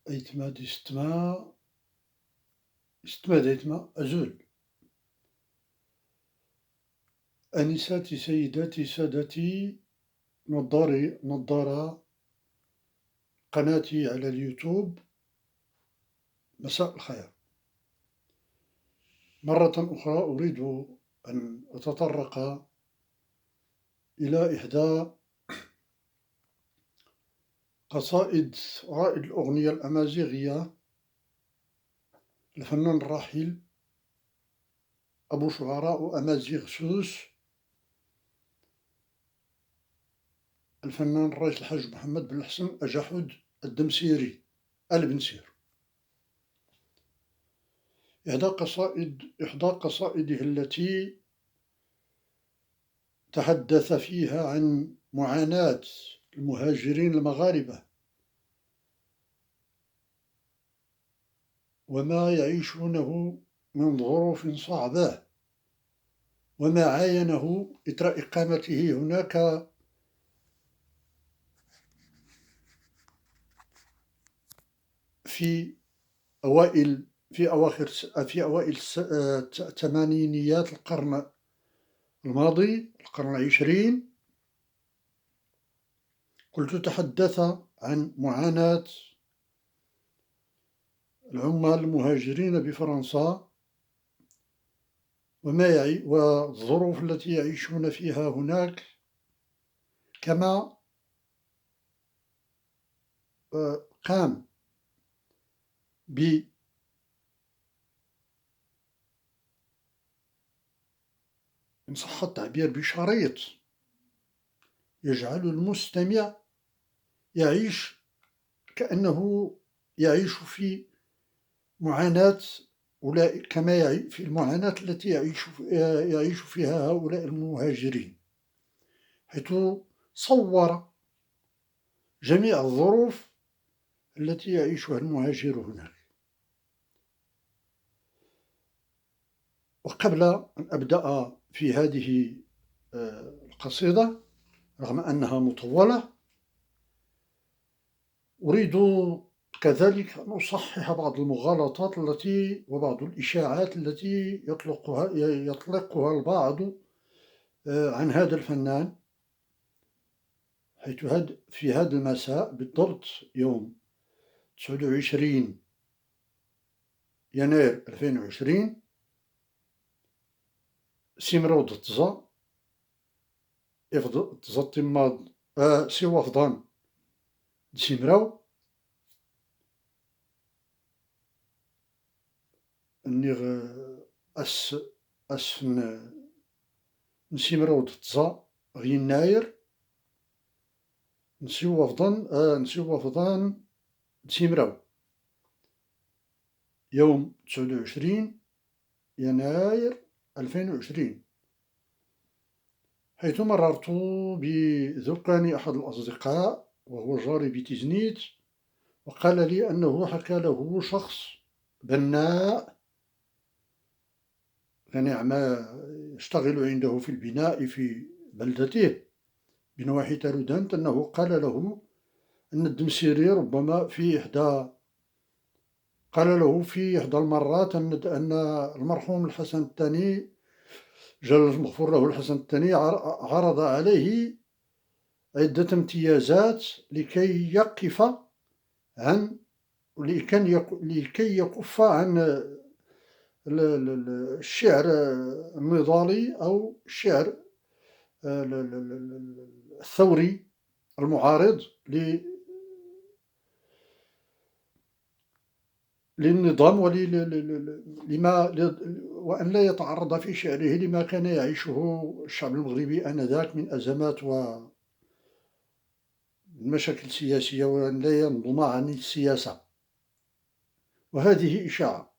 أيتما ديتما أزول. أنساتي سيداتي سادتي، نظارة قناتي على اليوتيوب، مساء الخير. مرة أخرى أريد أن أتطرق إلى إحدى قصائد رائد الأغنية الأمازيغية، الفنان الراحل أبو شعراء أمازيغ سوس، الفنان الرئيس الحاج محمد بن الحسن أجحد الدمسيري البنسير. إحدى قصائده التي تحدث فيها عن معاناة المهاجرين المغاربة وما يعيشونه من ظروف صعبة، وما عاينه إثر إقامته هناك في أوائل ثمانينيات القرن الماضي، القرن العشرين. قلت تحدث عن معاناة العمال المهاجرين بفرنسا والظروف التي يعيشون فيها هناك، كما قام إن صح التعبير بشريط يجعل المستمع يعيش كأنه يعيش في معاناة أولئك، كما في المعاناة التي يعيش فيها هؤلاء المهاجرين، حيث صور جميع الظروف التي يعيشها المهاجر هناك. وقبل أن أبدأ في هذه القصيدة، رغم أنها مطولة، أريد كذلك أن أصحح بعض المغالطات وبعض الإشاعات التي يطلقها البعض عن هذا الفنان، حيث في هذا المساء بالضبط يوم 29 يناير 2020 سيمراو دتزا تزا تماد سي وفضان سيمراو نيغ أسفن نسيمراو دتزا غي يناير نسي وفضان سيمراو يوم 29 يناير 2020، حيث مررت بذكان أحد الأصدقاء وهو جاري بتزنيت، وقال لي أنه حكى له شخص بناء كان يشتغل عنده في البناء في بلدته بنواحي تارودانت، أنه قال له أن الدمسيري ربما قال له في إحدى المرات أن المرحوم الحسن الثاني جل المغفور له الحسن الثاني عرض عليه عدة امتيازات لكي يكف عن الشعر النضالي أو الشعر الثوري المعارض للنظام وأن لا يتعرض في شعره لما كان يعيشه الشعب المغربي آنذاك من أزمات ومشاكل سياسية، وأن لا ينظم عن السياسة. وهذه إشاعة.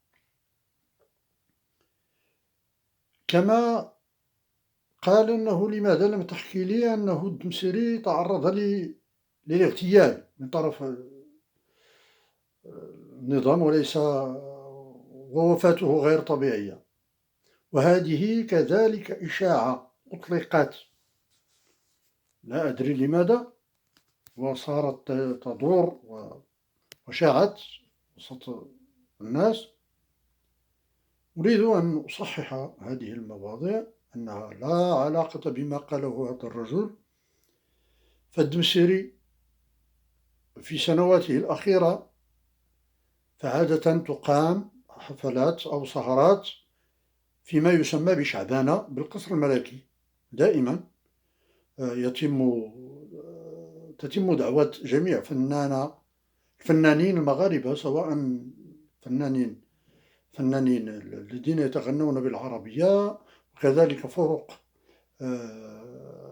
كما قال أنه لماذا لم تحكي لي أنه الدمسري تعرض للاغتيال من طرف النظام ووفاته غير طبيعية. وهذه كذلك إشاعة أطلقت، لا أدري لماذا، وصارت تدور وشاعت وسط الناس. أريد أن أصحح هذه المواضيع أنها لا علاقة بما قاله هذا الرجل. فالدمسري في سنواته الأخيرة فعادة تقام حفلات أو سهرات فيما يسمى بشعبانة بالقصر الملكي. دائما تتم دعوة جميع الفنانين المغاربة، سواء فنانين الذين يتغنون بالعربية، وكذلك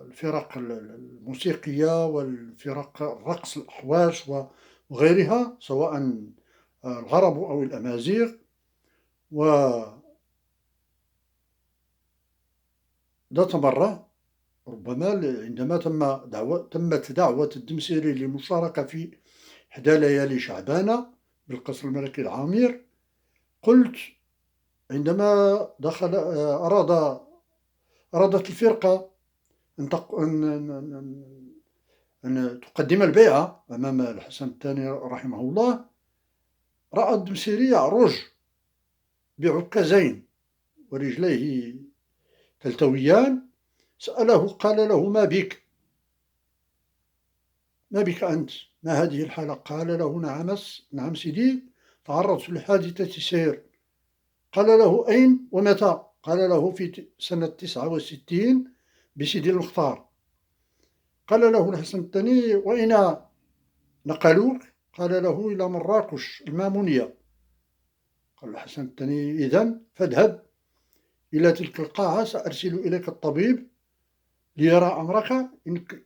الفرق الموسيقية والفرق الرقص الأحواش وغيرها، سواء العرب أو الأمازيغ. وذات مرة ربما عندما تمت دعوة الدمسري للمشاركة في إحدى ليالي شعبانة بالقصر الملكي العامير، قلت عندما أرادت الفرقة أن تقدم البيعة أمام الحسن الثاني رحمه الله، رأى الدمسري يعرج بعكازين ورجليه تلتويان. سأله، قال له: ما بك أنت؟ ما هذه الحالة؟ قال له: نعم سيدي، تعرضت لحادثة سير. قال له: أين ومتى؟ قال له: في سنة 69 بسيدي المختار. قال له الحسن الثاني: وأين نقلوك؟ قال له: إلى مراكش المامونية. قال الحسن الثاني: إذن فاذهب إلى تلك القاعة، سأرسل إليك الطبيب ليرى أمرك،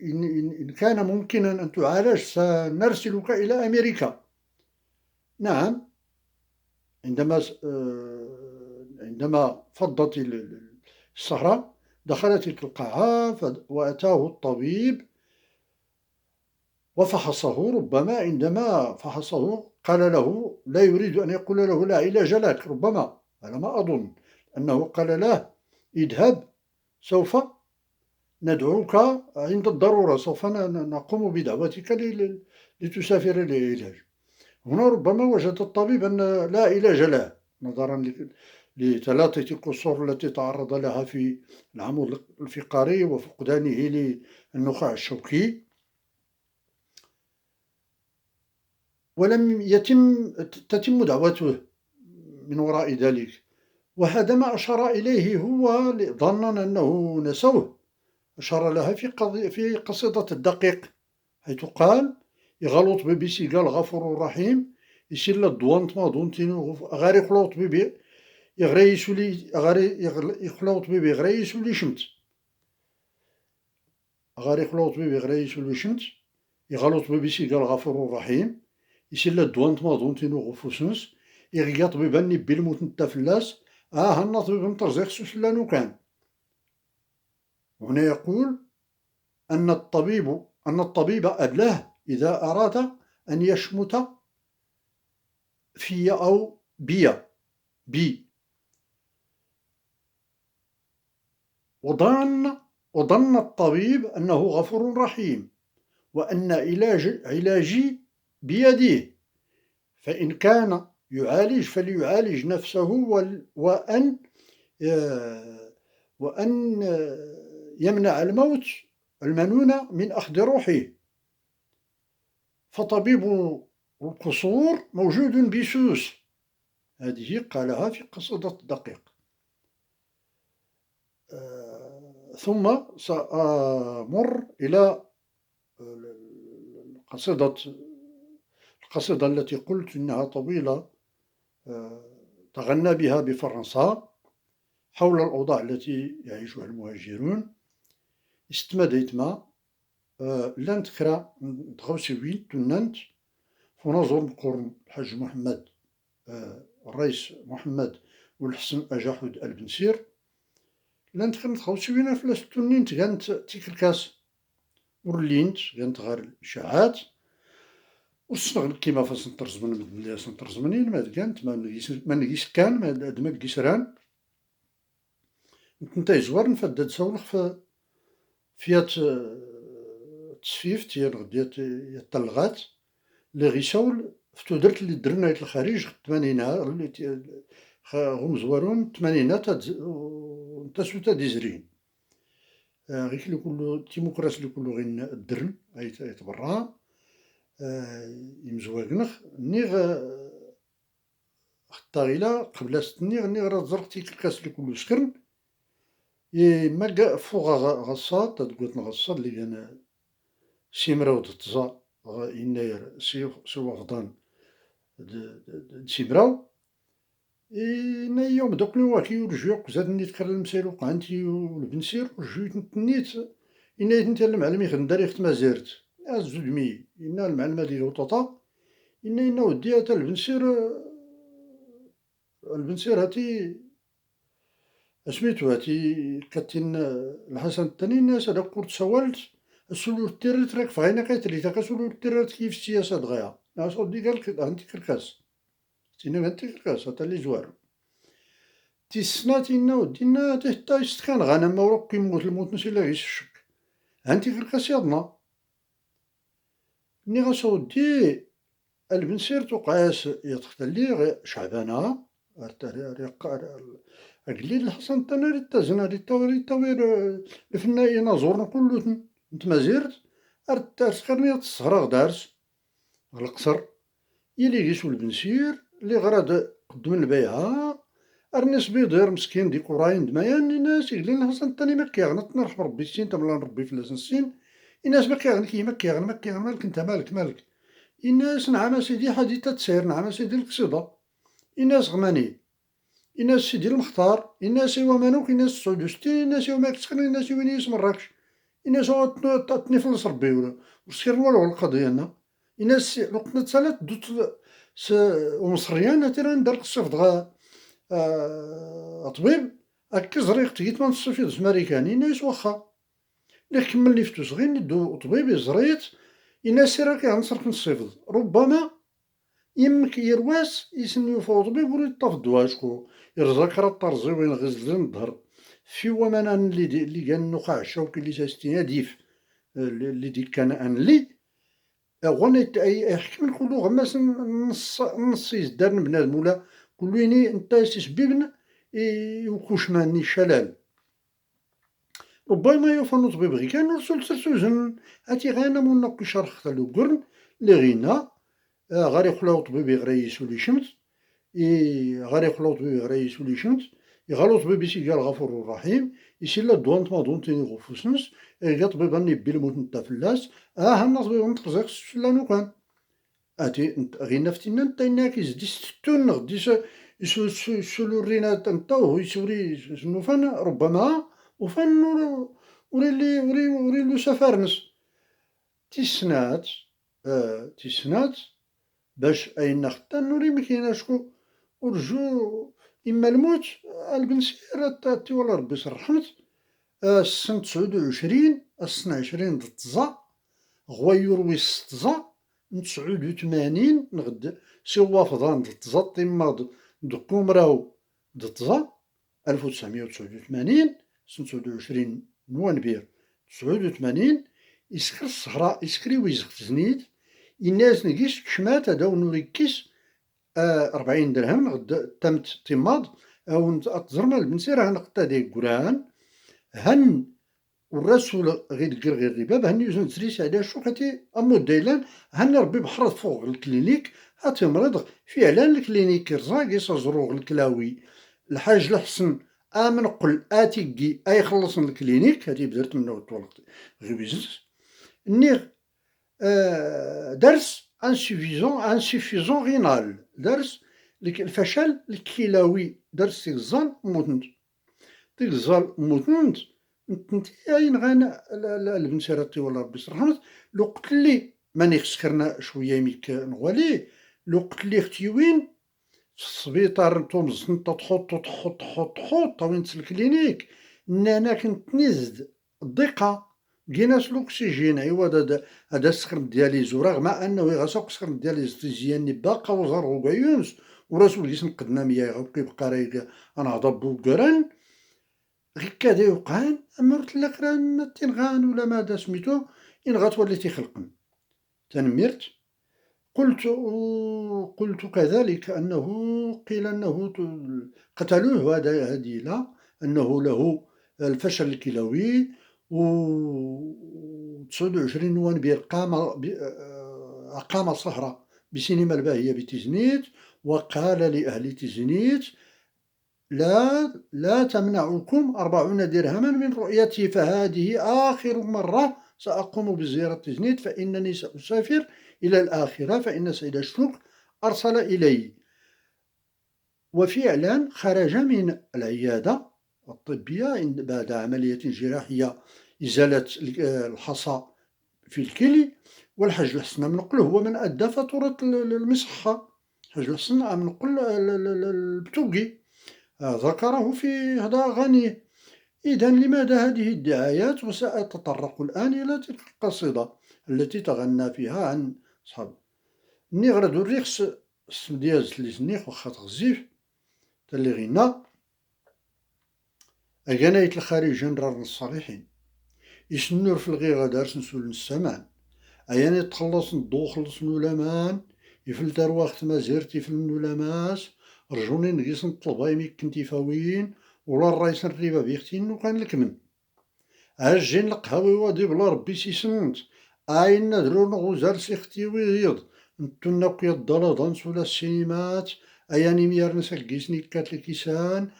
إن كان ممكنا أن تعالج سنرسلك إلى أمريكا. نعم. عندما فضت السهرة دخل تلك القاعة وأتاه الطبيب وفحصه. ربما عندما فحصه قال له، لا يريد أن يقول له لا علاج لك، ربما، على ما أظن أنه قال له: اذهب، سوف ندعوك عند الضرورة، سوف نقوم بدعوتك لتسافر للعلاج. هنا ربما وجد الطبيب أن لا علاج له، نظرا لتلاطة الكسور التي تعرض لها في العمود الفقري وفقدانه للنخاع الشوكي. ولم تتم دعوته من وراء ذلك. وهذا ما أشار إليه هو، ظنا أنه نسوه، أشار لها في قصيدة الدقيق، حيث قال: يغلط ببيسي قال غفور الرحيم، يسير الدوانت ما دونتينو غاري خلوط بيبي يغريسو لي يخلوط بيبي غريسو لي شمت، غاري خلوط بيبي غريسو لي شمت، يغلط ببيسي قال غفور الرحيم، يسير الدوانت ما دونتينو غفوسنس، يغيط ببني بالموت نتافلاس، هنط بنترزيخ سوسلانو كان. هنا يقول أن الطبيب أبلاه إذا أراد أن يشمت في أو بي. وظن الطبيب أنه غفور رحيم، وأن علاجي بيده، فإن كان يعالج فليعالج نفسه، وأن يمنع الموت المنون من أخذ روحه. فطبيب القصور موجود بسوس. هذه قالها في قصيدة الدقيق. ثم سأمر إلى القصيدة التي قلت إنها طويلة، تغنى بها بفرنسا حول الأوضاع التي يعيشها المهاجرون. استمديت ما لانت كرا تغوسوين تنانت فنظر مقرن الحاج محمد الرئيس محمد والحسن أجاحود البنسير لانت كانت تغوسوين فلاستونين تغانت تيك الكاس ورلينت غانت غير الإشاعات وصنغ كيما فاس نترزمن مدنيا نترزمنين ما كانت ما نقيس كان ما دما قيسران نتا زوار نفدد سولخ في فيات تسفيفت هي غديات يطلغات لي غيسول درت اللي درنا الخارج الثمانينات غمزوارون الثمانينات نتاسوتا ديزرين غير اللي كله الديمقراس اللي كله غير الدرن يتبرع يمزواقنخ نيغ خطاغيلا قبل ستنيغ نيغ راه زرقتي كالكاس اللي كله سكرن ما فوق غصات تقولت غصات اللي كان سيمراو تزا يناير سي وفضان سيمراو إنا يوم دوك نواكي ورجوك زاد نيت كرل مسيرو قانتي والبنسير ورجوت نيت إنا نتا المعلم يخدم داري خت مازيرت زوج مي إنا المعلمة ديال وطاطا إنا ودي هاتا البنسير هاتي سميتو هاتي كاتين الحسن الثاني الناس هذاك كنت سولت السولو التيرت راك فغينا قيتري تاكا سولو التيرت كيف السياسة دغيا صدي قالك هانتي كركاس تينا هانتي كركاس هاتا اللي زوار تيسنا تينا ودينا حتى يستخان غانا ما وراك كيموت الموت نسي لا يشك هانتي كركاس يضنا ني غاسودي البنسير توقعاس يتختلي شعبانة قليل الحسن الثاني ريتا زنا ريتا وير الفنانين زورنا كلوتن نتمازيرت سخرني الصهرة دارس القصر يلي يسول البنسير اللي غراد قدم البيعة الناس بيضير مسكين ديك وراين دمايان الناس يقلين الحسن الثاني ما كيغنط نرحم ربي السين تملا ربي في السين الناس ما كيغني كي ما كيغني مالك انت مالك الناس نعم سيدي حديثة تسير نعم سيدي القصيدة الناس غماني الناس سيدي المختار الناس يوا مانوك الناس السعودوستين الناس يوا ماك تسخن الناس يوا نيس مراكش الناس تنفلس ربي وسير والو القضية لنا الناس وقت نتسالات دوت ومصريان هاتي ندير قصيف دغا طبيب هكا زريق تيت ما نصفي أمريكاني الناس واخا اللي كملني في تسغين ندو طبيب زريت الناس راك غنصرف نصيفض ربما يمك يرواس يسني يفوض بيه وريد طاف دواشكو يرزاك راه طرزي وين غزل الظهر في ومن اللي كان نقع الشوك اللي ساستينا ديف اللي ديك كان ان لي غونيت اي حكم نقولو غماس نص يزدار بنادم ولا كليني انت تسببن وكوش ماني شلال ربما يوفن طبيب غي كان رسول سرسوزن هاتي غانا منك شرخ تلو قرن لغينا غاري خلاو طبيبي غري يسولي شمت غاري خلاو طبيبي غري يسولي شمت يغالو طبيبي سي قال غفور الرحيم يسيلا دوانت ما دونتيني غفوسنس يا طبيب اني بيلموت نتا فلاس هنا طبيب نترزاق سلانو كان اتي غي نفتينا نتا اناك يزدي ستون غدي سولو رينا نتا وهو يسوري شنو فان ربما وفان وري له سفارنس تيسنات باش أين خطا نوري مكاينة شكون ورجو إما الموت البنسير تاتي ولا ربي يسرحمت السنة 29 السنة 20 تزا غويور ويس تزا 89 نغد سي وافضان تزا تيماض دكومراو تزا 1989 سنة 29 نوانبير 89 يسكر الصحراء يسكري ويزغ تزنيد الناس نقيس كشمات هذا ونوريكيس 40 درهم غد تمت تيماض او تزرنا البنسير هن قطا ديك قران هن والرسول غير غير الرباب هن يوزن تسريس على شوكتي امو دايلان هن ربي بحرط فوق الكلينيك هاتي مرض في اعلان الكلينيك رزاق يسزروغ الكلاوي الحاج الحسن امن قل اتيكي اي خلصن الكلينيك هاتي بدرت منه طولت غير بيزنس نيغ درس انسيفيزون غينال درس الفشل الكلوي درس تيغزال موتنت موتنت نتاين غانا البنسيراتي ولا ربي يسرحمت لو قلت لي ماني خسكرنا شويه ميك نغوالي لو قلت لي اختي وين في السبيطار نتومز نتا تحط وين الكلينيك انا كنت نزد الضيقه لقيناش الأكسجين أيوا هذا السخر ديالي رغم أنه يغاسق السخر ديالي تيجيني باقا وزار غوكايونس وراسو الجسم قدنا ميا كيبقى رايق أنا ضبو كران غير كدا يوقعان أما رتلك راه تنغان ولا مادا سميتو إن غتولي تيخلقن تنميرت قلت كذلك أنه قيل أنه قتلوه هذه لا، أنه له الفشل الكلوي، و 29 نوفمبر أقام سهرة بسينما الباهية بتيزنيت، وقال لأهل تيزنيت: لا تمنعكم 40 درهما من رؤيتي، فهذه آخر مرة سأقوم بزيارة تيزنيت، فإنني سأسافر إلى الآخرة، فإن سيد الشوق أرسل إلي. وفعلا خرج من العيادة الطبية بعد عملية جراحية إزالة الحصى في الكلي، والحاج الحسن منقل هو من أدى فاتورة المصحة. الحاج الحسن منقل البتوقي ذكره في هذا أغانيه. إذا لماذا هذه الدعايات؟ وسأتطرق الآن إلى تلك القصيدة التي تغنى فيها عن صحابه. ني غردو الريخس سمدياز لي سنيخ وخا تغزيف تالي غينا أغانايت الخارج نرار الصالحين يسنور في الغيغة دارس نسول السمان أياني تخلص ندو خلص نولامان يفلتر وقت ما زيرتي في النولاماس رجوني نقيس نطلبا يمكن تيفاوين ولا الرايس الريبة بيختين وكان الكمن هاجين القهوي وادي بلا ربي سيسنت أين ندرو نغوزار سيختي ويغيض نتو ناقيا الدلادانس ولا السينمات أياني ميارنسا كيسني كات الكيسان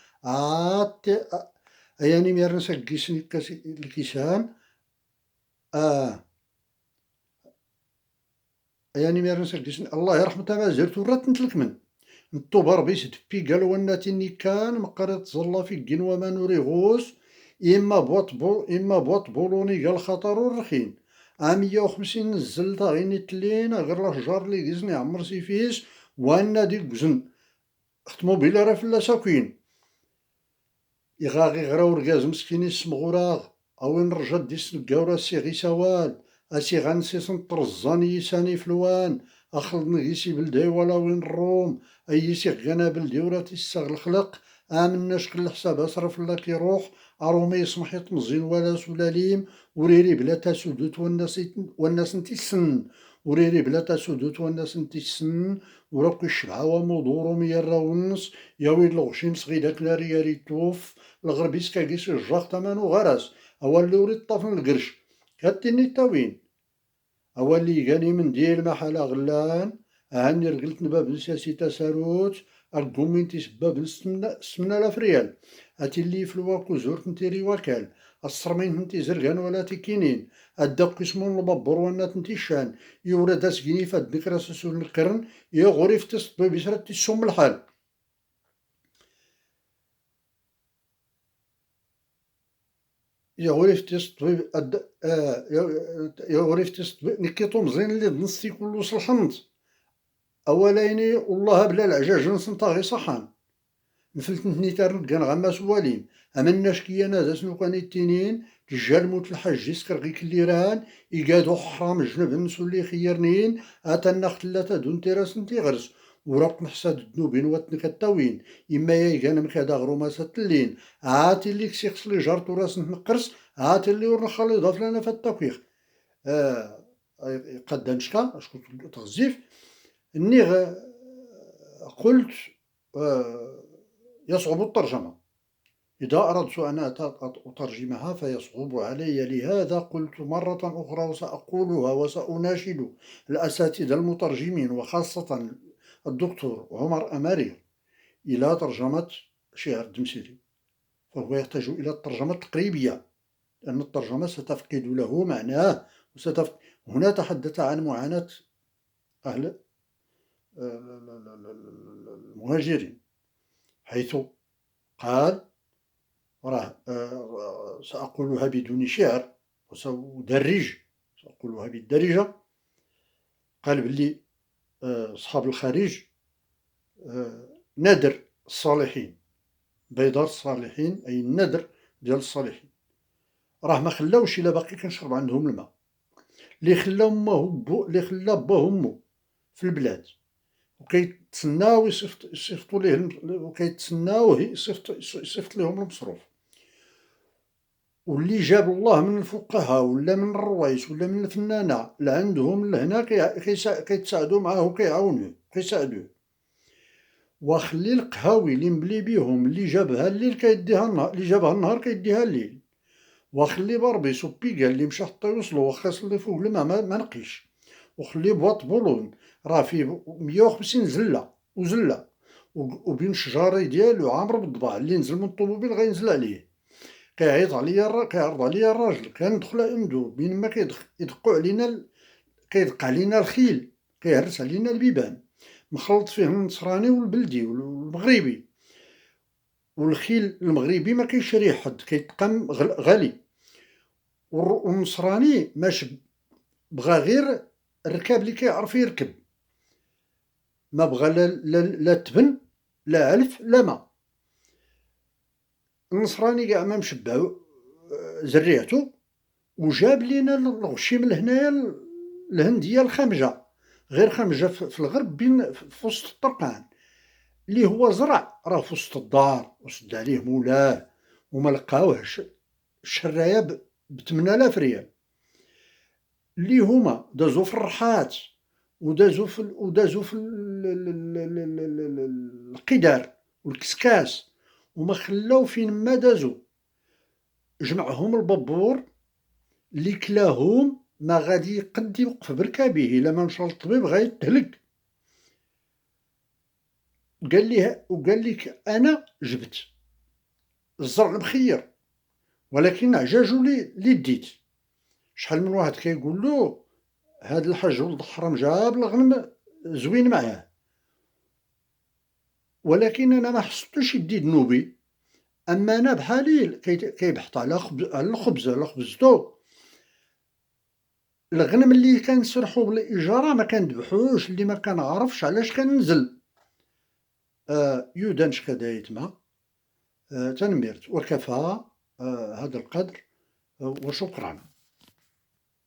أياني ميارنسا كيسني كات الكيسان أياني ميارنسا كيسني الله يرحمتها ما زرت ورات نتلكمن نتو بربيس دبي قال وناتي كان مقريت زلا في كين وما نوري غوس إما بوط بولوني قال خطر الرخين 150 نزلت غيني تلين غير الشجار لي كيزني عمر سيفيس وانا ديك بزن ختمو بلا راه فلا ساكين يغاغي غرا ورقاز مسكين السمغوراغ اوين رجا ديس الكاورا سي غي سوال اسي غنسي سنطر الزاني ساني فلوان اخلد نغيسي بلدي ولا وين الروم اي سي غانا بلدي ورا تيستغل الخلق امناش كل حساب اصرف لا كيروح ارومي يسمح يطمزين ولا سلاليم وريري بلا تاسودوت والناس نتي السن وريري بلا تاسودوت والناس نتي السن وراكو الشبعة ومودورو ميراونس يا ويل الغشيم صغيداك ناري يا ريتوف الغربيس كاكيس الجاق تمانو غرس أول لوري الطفن القرش كاتيني تاوين أول لي قاني من ديال محلا غلان هاني رقلت نباب نساسي تساروت أرقومين تسباب سمنا لافريال هاتي اللي في الواكو زورت نتيري وكال الصرمين نتي زرقان ولا تكينين الدق اسمون البابور وانا تنتيشان يورا داس كيني فاد بكرا سسول القرن يا غريف تسطبي بسرات تسوم الحال يا غريف تسطبي يا غريف تسطبي نكيطو مزين اللي نصي كله صلحنت أوليني والله بلا العجاج نسنطا غي صحان نفلت نتنيتار كان غما سواليم أمناش كي أنا ذا سنو كان التنين رجال موت الحج يسكر غي كليران يقادو حرام الجنب نسولي خيرنين أتنا ختلاتا دون تيراس نتي غرس وراق محساد الدنوبين واتنك التاوين إما يايقان مخادا غروما ساتلين عاتي اللي كسيخس لي جارتو راس نقرس عاتي اللي ورنخالي ضاف لنا في التوكيخ قد نشكا أشكو تغزيف إني قلت يصعب الترجمة إذا أردت أن أترجمها فيصعب علي، لهذا قلت مرة أخرى وسأقولها وسأناشد الأساتذة المترجمين وخاصة الدكتور عمر أماري إلى ترجمة شعر الدمسيري، فهو يحتاج إلى الترجمة التقريبية لأن الترجمة ستفقد له معناه. هنا تحدث عن معاناة أهل المهاجرين، حيث قال سأقولها بدون شعر وسأدرج، سأقولها بالدرجة. قال بلي أصحاب الخارج نادر الصالحين، بيضار الصالحين أي النادر ديال الصالحين، راه ما خلاوش إلا باقي كنشرب عندهم الماء اللي خلا با همو في البلاد وكيتسناو يصيفطوا ليه وكيتسناوه يصيفط لهم المصروف، واللي جاب الله من الفقهاء ولا من الروايس ولا من الفنانة لعندهم لهنا كيتساعدوا معاه وكيعاونوه كيساعدوه. وخلي القهاوي اللي مبلي بيهم اللي جابها الليل كيديها النهار، اللي جابها النهار كيديها الليل. وخلي بربيس وبيكا اللي مشى حتى يوصلو واخا يصلي فوق الماء ما نقيش. وخلي بواط بولون راه فيه 150 زلة وزلة وبين شجاري ديالو عامر بالضباع، اللي نزل من الطوموبيل غينزل عليه. كيعرض عليا الراجل كندخل عندو بين ما كيدقو علينا كيدق علينا الخيل، كيهرس علينا البيبان، مخلط فيه النصراني والبلدي والمغربي. والخيل المغربي ما كيشريه حد، كيتقام غالي. والنصراني ماش بغا غير الركاب اللي كيعرف يركب، ما بغا لا تبن لا علف لا ما. النصراني كاع ما مشبع زريعته وجاب لينا الغشي من هنايا الهندية الخمجة، غير خمجة في الغرب بين في وسط الطرقان، اللي هو زرع راه في وسط الدار وسد عليه مولاه وما لقاوهش. الشراية ب8000 ريال، اللي هما دازو في الرحات ودازو في القدار والكسكاس وما خلاو فين ما دازو. جمعهم البابور اللي كلاهم ما غادي يقد يوقف بركابه، الا ما مشى للطبيب غيتهلك. وقال لك انا جبت الزرع مخير ولكن عجاجو اللي ديت. شحال من واحد كيقول له هاد الحاج ولد حرام جاب الغنم زوين معاه، ولكن انا ما حصلتوش يدي ذنوبي. اما انا بحالي كيبحث على الخبز على خبزتو. الغنم اللي كنسرحو بالاجاره ما كنذبحوش، اللي ما كنعرفش علاش كننزل. يودان شكدايت ما تنميرت وكفى هذا القدر وشكرا.